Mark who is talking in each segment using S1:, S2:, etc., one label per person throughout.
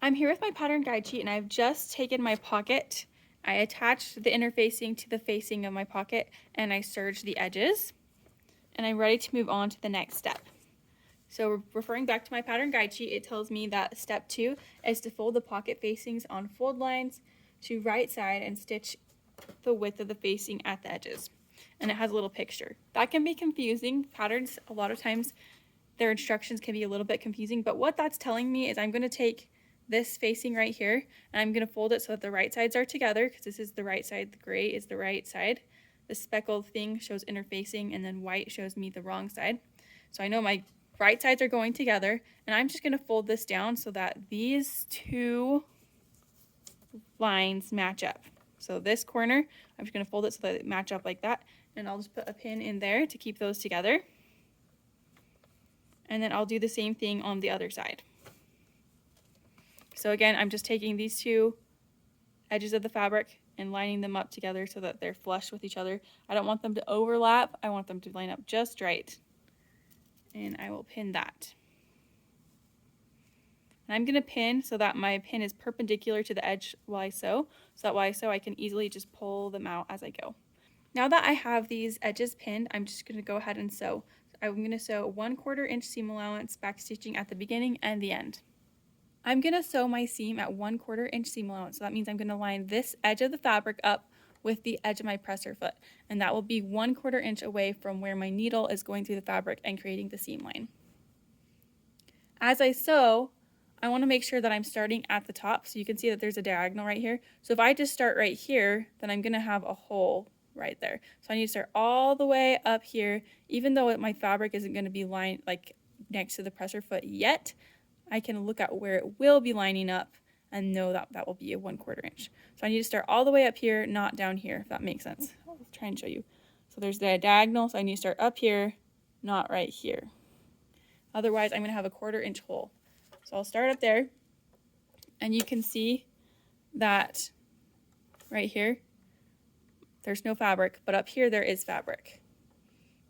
S1: I'm here with my pattern guide sheet, and I've just taken my pocket. I attached the interfacing to the facing of my pocket, and I serged the edges, and I'm ready to move on to the next step. So referring back to my pattern guide sheet, it tells me that step 2 is to fold the pocket facings on fold lines to right side and stitch the width of the facing at the edges. And it has a little picture. That can be confusing. Patterns, a lot of times, their instructions can be a little bit confusing, but what that's telling me is I'm going to take this facing right here, and I'm going to fold it so that the right sides are together, because this is the right side, the gray is the right side. The speckled thing shows interfacing, and then white shows me the wrong side. So I know my right sides are going together, and I'm just going to fold this down so that these two lines match up. So this corner, I'm just going to fold it so that it match up like that, and I'll just put a pin in there to keep those together. And then I'll do the same thing on the other side. So again, I'm just taking these two edges of the fabric and lining them up together so that they're flush with each other. I don't want them to overlap. I want them to line up just right. And I will pin that. And I'm going to pin so that my pin is perpendicular to the edge while I sew. So that while I sew, I can easily just pull them out as I go. Now that I have these edges pinned, I'm just going to go ahead and sew. I'm going to sew 1/4 inch seam allowance back stitching at the beginning and the end. I'm going to sew my seam at 1/4 inch seam allowance. So that means I'm going to line this edge of the fabric up with the edge of my presser foot. And that will be 1/4 inch away from where my needle is going through the fabric and creating the seam line. As I sew, I want to make sure that I'm starting at the top. So you can see that there's a diagonal right here. So if I just start right here, then I'm going to have a hole right there. So I need to start all the way up here. Even though my fabric isn't going to be lined like next to the presser foot yet, I can look at where it will be lining up and know that that will be a 1/4 inch. So I need to start all the way up here, not down here, if that makes sense. I'll try and show you. So there's the diagonal, so I need to start up here, not right here. Otherwise, I'm going to have a 1/4 inch hole. So I'll start up there, and you can see that right here, there's no fabric, but up here there is fabric.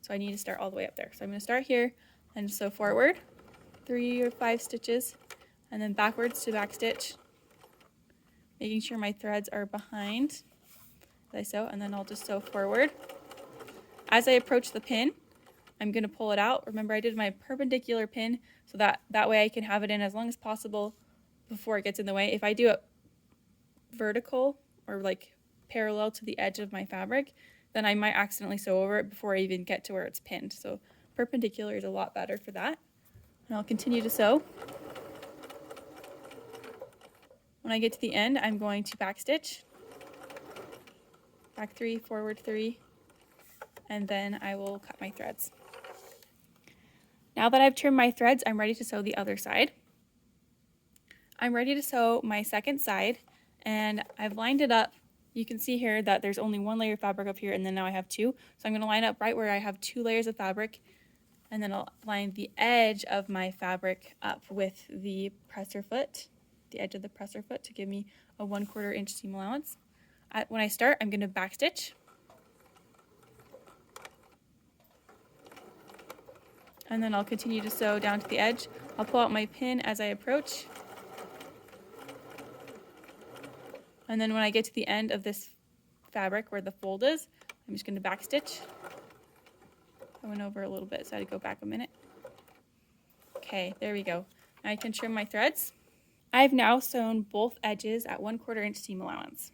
S1: So I need to start all the way up there. So I'm going to start here and sew forward 3 or 5 stitches, and then backwards to back stitch, making sure my threads are behind as I sew, and then I'll just sew forward. As I approach the pin, I'm going to pull it out. Remember, I did my perpendicular pin so that way I can have it in as long as possible before it gets in the way. If I do it vertical or like parallel to the edge of my fabric, then I might accidentally sew over it before I even get to where it's pinned. So perpendicular is a lot better for that. And I'll continue to sew. When I get to the end, I'm going to back stitch, back 3, forward 3, and then I will cut my threads. Now that I've trimmed my threads, I'm ready to sew the other side. I'm ready to sew my second side, and I've lined it up. You can see here that there's only 1 layer of fabric up here, and then now I have 2. So I'm going to line up right where I have 2 layers of fabric, and then I'll line the edge of my fabric up with the presser foot, the edge of the presser foot, to give me a 1/4 inch seam allowance. When I start, I'm going to back stitch. And then I'll continue to sew down to the edge. I'll pull out my pin as I approach. And then when I get to the end of this fabric where the fold is, I'm just going to back stitch. I went over a little bit, so I had to go back a minute. Okay, there we go. Now I can trim my threads. I've now sewn both edges at 1/4 inch seam allowance.